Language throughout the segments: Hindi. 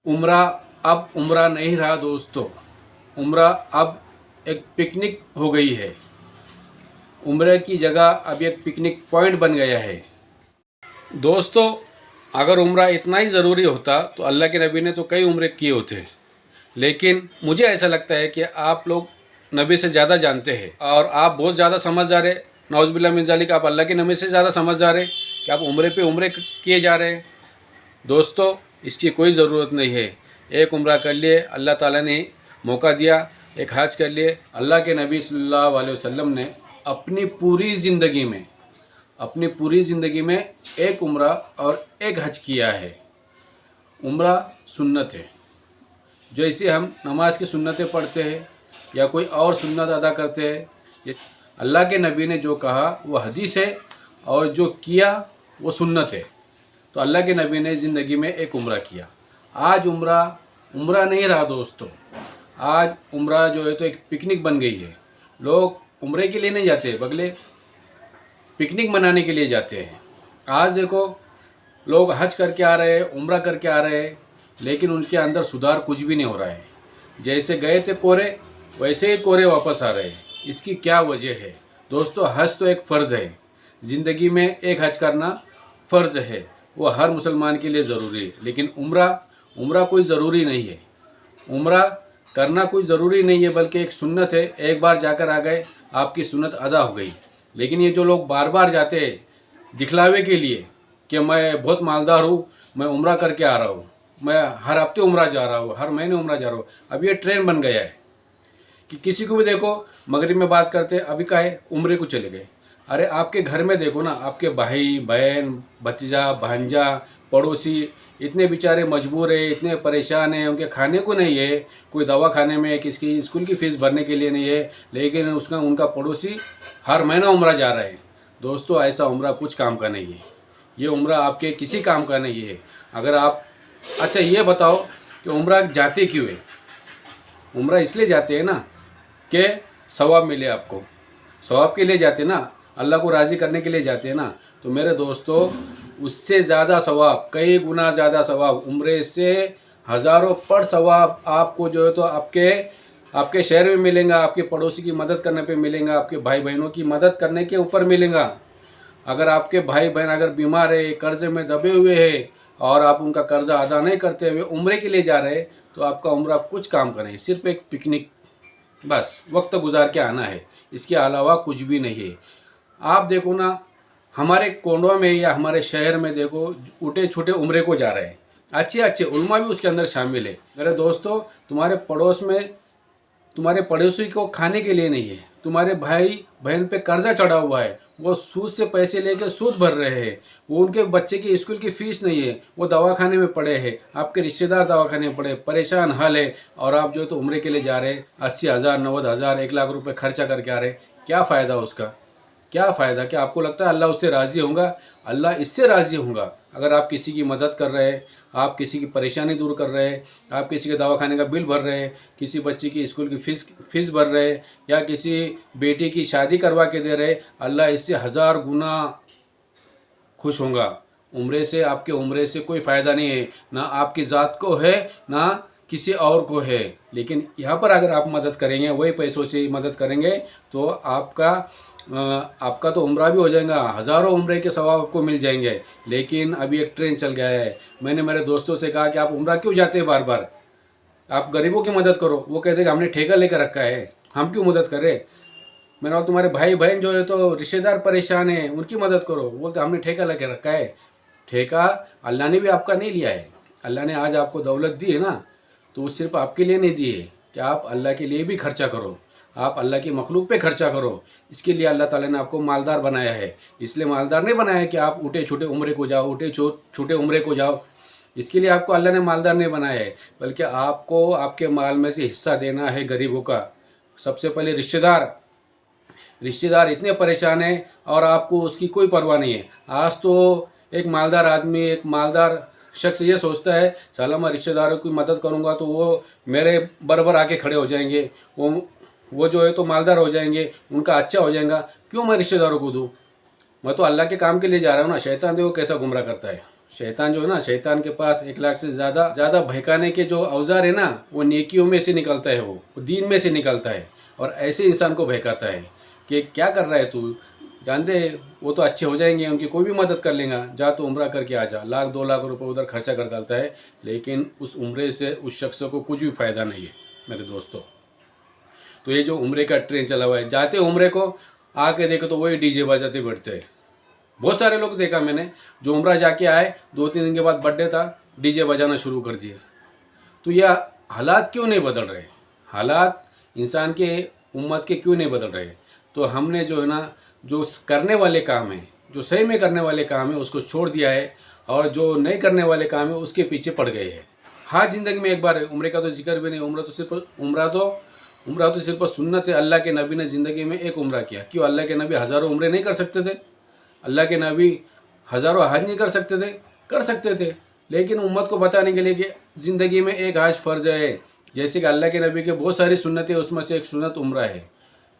उम्रा अब उम्रा नहीं रहा दोस्तों। उम्रा अब एक पिकनिक हो गई है। उम्रे की जगह अब एक पिकनिक पॉइंट बन गया है। दोस्तों, अगर उम्रा इतना ही ज़रूरी होता तो अल्लाह के नबी ने तो कई उम्रे किए होते। लेकिन मुझे ऐसा लगता है कि आप लोग नबी से ज़्यादा जानते हैं और आप बहुत ज़्यादा समझदार है। नौज़ुबिल्लाह मिन ज़ालिक, आप अल्लाह के नबी से ज़्यादा समझदार है कि आप उम्रे पे उम्रे किए जा रहे हैं। दोस्तों, इसकी कोई ज़रूरत नहीं है। एक उम्रा कर लिए, अल्लाह ताला ने मौका दिया, एक हज कर लिए। अल्लाह के नबी सल्लल्लाहु अलैहि वसल्लम ने अपनी पूरी ज़िंदगी में एक उम्रा और एक हज किया है। उम्रा सुन्नत है। जैसे हम नमाज की सुन्नतें पढ़ते हैं या कोई और सुन्नत अदा करते हैं, ये अल्लाह के नबी ने जो कहा वो हदीस है और जो किया वो सुन्नत है। तो अल्लाह के नबी ने ज़िंदगी में एक उम्रा किया। आज उम्रा नहीं रहा दोस्तों। आज उम्रा जो है तो एक पिकनिक बन गई है। लोग उम्रे के लिए नहीं जाते, बगले पिकनिक मनाने के लिए जाते हैं। आज देखो, लोग हज करके आ रहे हैं, उम्रा करके आ रहे हैं, लेकिन उनके अंदर सुधार कुछ भी नहीं हो रहा है। जैसे गए थे कोरे, वैसे ही कोरे वापस आ रहे हैं। इसकी क्या वजह है दोस्तों? हज तो एक फ़र्ज़ है। ज़िंदगी में एक हज करना फ़र्ज़ है, वो हर मुसलमान के लिए ज़रूरी है। लेकिन उम्रा कोई ज़रूरी नहीं है। उम्रा करना कोई ज़रूरी नहीं है, बल्कि एक सुन्नत है। एक बार जाकर आ गए, आपकी सुन्नत अदा हो गई। लेकिन ये जो लोग बार बार जाते हैं दिखलावे के लिए कि मैं बहुत मालदार हूँ, मैं उम्रा करके आ रहा हूँ, मैं हर हफ्ते उम्रा जा रहा हूँ, हर महीने उम्रा जा रहा हूँ। अब ये ट्रेंड बन गया है कि किसी को भी देखो मगरिब में बात करते, अभी का है उम्रे को चले गए। अरे आपके घर में देखो ना, आपके भाई बहन भतीजा भांजा पड़ोसी इतने बेचारे मजबूर है, इतने परेशान हैं, उनके खाने को नहीं है, कोई दवा खाने में, किसकी स्कूल की फ़ीस भरने के लिए नहीं है, लेकिन उनका पड़ोसी हर महीना उम्रा जा रहा है। दोस्तों, ऐसा उम्रा कुछ काम का नहीं है। ये उम्रा आपके किसी काम का नहीं है। अगर आप अच्छा ये बताओ कि उम्रा जाते क्यों है? उम्रा इसलिए जाते हैं ना कि सवाब मिले आपको। सवाब के लिए जाते हैं ना, अल्लाह को राज़ी करने के लिए जाते हैं ना। तो मेरे दोस्तों, उससे ज़्यादा सवाब, कई गुना ज़्यादा सवाब, उम्रे से हज़ारों पर सवाब आपको जो है तो आपके शहर में मिलेगा, आपके पड़ोसी की मदद करने पे मिलेगा, आपके भाई बहनों की मदद करने के ऊपर मिलेगा। अगर आपके भाई बहन अगर बीमार है, कर्ज़े में दबे हुए हैं और आप उनका कर्ज़ा अदा नहीं करते हुए उम्रे के लिए जा रहे हैं, तो आपका उम्रा कुछ काम का नहीं, सिर्फ एक पिकनिक, बस वक्त गुजार के आना है। इसके अलावा कुछ भी नहीं है। आप देखो ना, हमारे कोंडवा में या हमारे शहर में देखो, उठे छूटे उम्रे को जा रहे हैं। अच्छे अच्छे उलमा भी उसके अंदर शामिल है। मेरे दोस्तों, तुम्हारे पड़ोस में तुम्हारे पड़ोसी को खाने के लिए नहीं है, तुम्हारे भाई बहन पे कर्जा चढ़ा हुआ है, वो सूद से पैसे लेकर सूद भर रहे हैं, वो उनके बच्चे की स्कूल की फ़ीस नहीं है, वो दवाखाने में पड़े हैं, आपके रिश्तेदार दवाखाने में पड़े, परेशान हाल है, और आप जो है तो उम्रे के लिए जा रहे हैं, 80,000 90,000 1 लाख रुपए खर्चा करके आ रहे हैं। क्या फ़ायदा उसका? क्या फ़ायदा? क्या आपको लगता है अल्लाह उससे राज़ी होगा? अल्लाह इससे राज़ी होगा अगर आप किसी की मदद कर रहे हैं, आप किसी की परेशानी दूर कर रहे हैं, आप किसी के दवाखाने का बिल भर रहे हैं, किसी बच्चे की स्कूल की फ़ीस भर रहे हैं, या किसी बेटी की शादी करवा के दे रहे, अल्लाह इससे 1000 गुना खुश होगा। उम्रे से, आपके उम्रे से कोई फ़ायदा नहीं है, ना आपकी ज़ात को है ना किसी और को है। लेकिन यहाँ पर अगर आप मदद करेंगे, वही पैसों से मदद करेंगे, तो आपका तो उम्रा भी हो जाएगा, हज़ारों उम्रे के सवाब आपको मिल जाएंगे। लेकिन अभी एक ट्रेंड चल गया है। मैंने मेरे दोस्तों से कहा कि आप उम्रा क्यों जाते हैं बार बार? आप गरीबों की मदद करो। वो कहते हैं कि हमने ठेका लेकर रखा है, हम क्यों मदद करें? मैंने बोला तुम्हारे भाई बहन जो है तो रिश्तेदार परेशान हैं, उनकी मदद करो। वो बोलते हमने ठेका लेकर रखा है। ठेका अल्लाह ने भी आपका नहीं लिया है। अल्लाह ने आज आपको दौलत दी है ना, तो वो सिर्फ आपके लिए नहीं दी है कि आप अल्लाह के लिए भी खर्चा करो, आप अल्लाह की मखलूक पे खर्चा करो। इसके लिए अल्लाह ताला ने आपको मालदार बनाया है। इसलिए मालदार नहीं बनाया है कि आप उठे छोटे उम्रे को जाओ, छोटे उम्रे को जाओ। इसके लिए आपको अल्लाह ने मालदार नहीं बनाया है, बल्कि आपको आपके माल में से हिस्सा देना है गरीबों का। सबसे पहले रिश्तेदार इतने परेशान हैं और आपको उसकी कोई परवाह नहीं है। आज तो एक मालदार आदमी, एक मालदार शख्स ये सोचता है साला मैं रिश्तेदारों की मदद करूंगा तो वो मेरे बराबर आके खड़े हो जाएंगे, वो जो है तो मालदार हो जाएंगे, उनका अच्छा हो जाएगा, क्यों मैं रिश्तेदारों को दूँ? मैं तो अल्लाह के काम के लिए जा रहा हूँ ना। शैतान देखो कैसा गुमराह करता है। शैतान जो है ना, शैतान के पास 1 लाख से ज़्यादा भड़काने के जो औजार है ना, वो नेकियों में से निकलता है, वो दीन में से निकलता है। और ऐसे इंसान को बहकाता है कि क्या कर रहा है तू, जानते वो तो अच्छे हो जाएंगे, उनकी कोई भी मदद कर लेगा, जा तो उम्रा करके आ जा। 1-2 लाख रुपए उधर खर्चा कर डालता है, लेकिन उस उम्रे से उस शख्स को कुछ भी फ़ायदा नहीं है मेरे दोस्तों। तो ये जो उम्रे का ट्रेंड चला हुआ है, जाते उम्रे को आके देखो तो वही डीजे बजाते बैठते हैं। बहुत सारे लोग देखा मैंने, जो उम्रा जाके आए 2-3 दिन के बाद बर्थडे था, डीजे बजाना शुरू कर दिया। तो यह हालात क्यों नहीं बदल रहे, हालात इंसान के उम्मत के क्यों नहीं बदल रहे? तो हमने जो है ना, जो करने वाले काम है, जो सही में करने वाले काम है, उसको छोड़ दिया है, और जो नहीं करने वाले काम है उसके पीछे पड़ गए हैं। हाँ, ज़िंदगी में एक बार है, उम्र का तो जिक्र भी नहीं। उम्र तो सिर्फ सुन्नत है। अल्लाह के नबी ने ज़िंदगी में एक उम्रा किया। क्यों अल्लाह के नबी हज़ारों उम्रे नहीं कर सकते थे? अल्लाह के नबी हज़ारों हज नहीं कर सकते थे? कर सकते थे, लेकिन उम्मत को बताने के लिए कि ज़िंदगी में एक हज फ़र्ज है। जैसे कि अल्लाह के नबी के बहुत सारी सुन्नतें, उसमें से एक सुन्नत उम्रा है।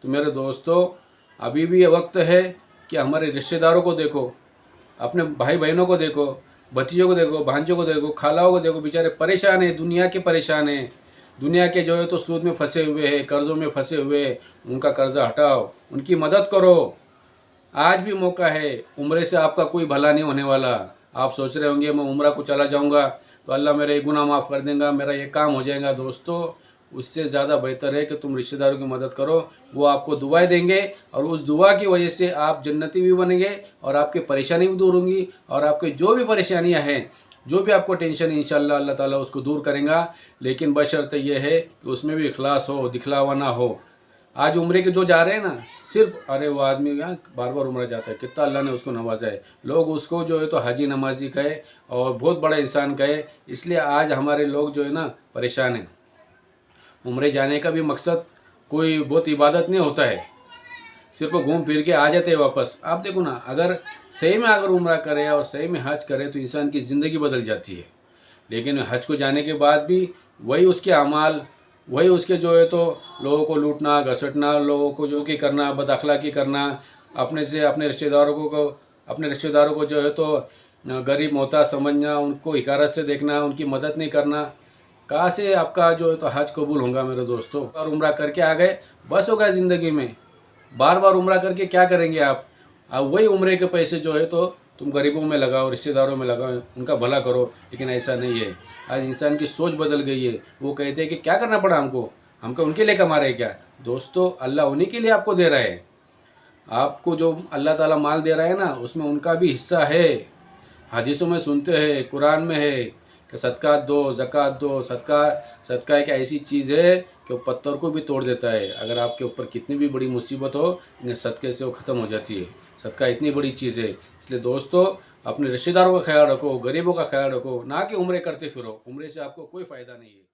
तो मेरे दोस्तों, अभी भी ये वक्त है कि हमारे रिश्तेदारों को देखो, अपने भाई बहनों को देखो, भतीजों को देखो, भांजों को देखो, खालाओं को देखो, बेचारे परेशान हैं, दुनिया के परेशान हैं। दुनिया के जो है तो सूद में फंसे हुए हैं, कर्ज़ों में फंसे हुए हैं। उनका कर्ज़ा हटाओ, उनकी मदद करो। आज भी मौका है। उम्रे से आपका कोई भला नहीं होने वाला। आप सोच रहे होंगे मैं उम्रा को चला जाऊंगा तो अल्लाह मेरे ये गुनाह माफ़ कर देगा, मेरा ये काम हो जाएगा। दोस्तों, उससे ज़्यादा बेहतर है कि तुम रिश्तेदारों की मदद करो। वो आपको दुआएं देंगे, और उस दुआ की वजह से आप जन्नती भी बनेंगे, और आपकी परेशानी भी दूर होंगी, और आपकी जो भी परेशानियां हैं, जो भी आपको टेंशन है, इंशाअल्लाह अल्लाह ताला उसको दूर करेगा। लेकिन बशर्ते ये है कि उसमें भी इखलास हो, दिखलावा ना हो। आज उम्रे के जो जा रहे हैं ना, सिर्फ अरे वो आदमी यहाँ बार बार उम्र जाता है, कितना अल्लाह ने उसको नवाजा है। लोग उसको जो है तो हाजी नमाजी कहे और बहुत बड़ा इंसान कहे, इसलिए आज हमारे लोग जो है ना परेशान हैं। उम्रे जाने का भी मकसद कोई बहुत इबादत नहीं होता है, सिर्फ घूम फिर के आ जाते हैं वापस। आप देखो ना, अगर सही में अगर उम्रा करे और सही में हज करे तो इंसान की ज़िंदगी बदल जाती है। लेकिन हज को जाने के बाद भी वही उसके अमाल, वही उसके जो है तो लोगों को लूटना, घसटना, लोगों को जो कि करना, बदअखलाकी करना, अपने रिश्तेदारों को जो है तो गरीब मोहताज समझना, उनको हिकारत से देखना, उनकी मदद नहीं करना। कहाँ से आपका जो है तो हज कबूल होगा मेरे दोस्तों? और उम्रा करके आ गए, बस हो गया ज़िंदगी में। बार बार उम्रा करके क्या करेंगे आप? अब वही उम्रे के पैसे जो है तो तुम गरीबों में लगाओ, रिश्तेदारों में लगाओ, उनका भला करो। लेकिन ऐसा नहीं है। आज इंसान की सोच बदल गई है। वो कहते हैं कि क्या करना पड़ा हमको उनके लिए कमा रहे क्या? दोस्तों, अल्लाह उन्हीं के लिए आपको दे रहा है। आपको जो अल्लाह ताला माल दे रहा है ना, उसमें उनका भी हिस्सा है। हदीसों में सुनते हैं, कुरान में है कि सदक़ात दो, ज़कात दो। सदका एक ऐसी चीज़ है कि वो पत्थर को भी तोड़ देता है। अगर आपके ऊपर कितनी भी बड़ी मुसीबत हो, लेकिन सदक़े से वो ख़त्म हो जाती है। सदका इतनी बड़ी चीज़ है। इसलिए दोस्तों, अपने रिश्तेदारों का ख्याल रखो, गरीबों का ख्याल रखो, ना कि उम्रे करते फिरो। उम्रे से आपको कोई फ़ायदा नहीं है।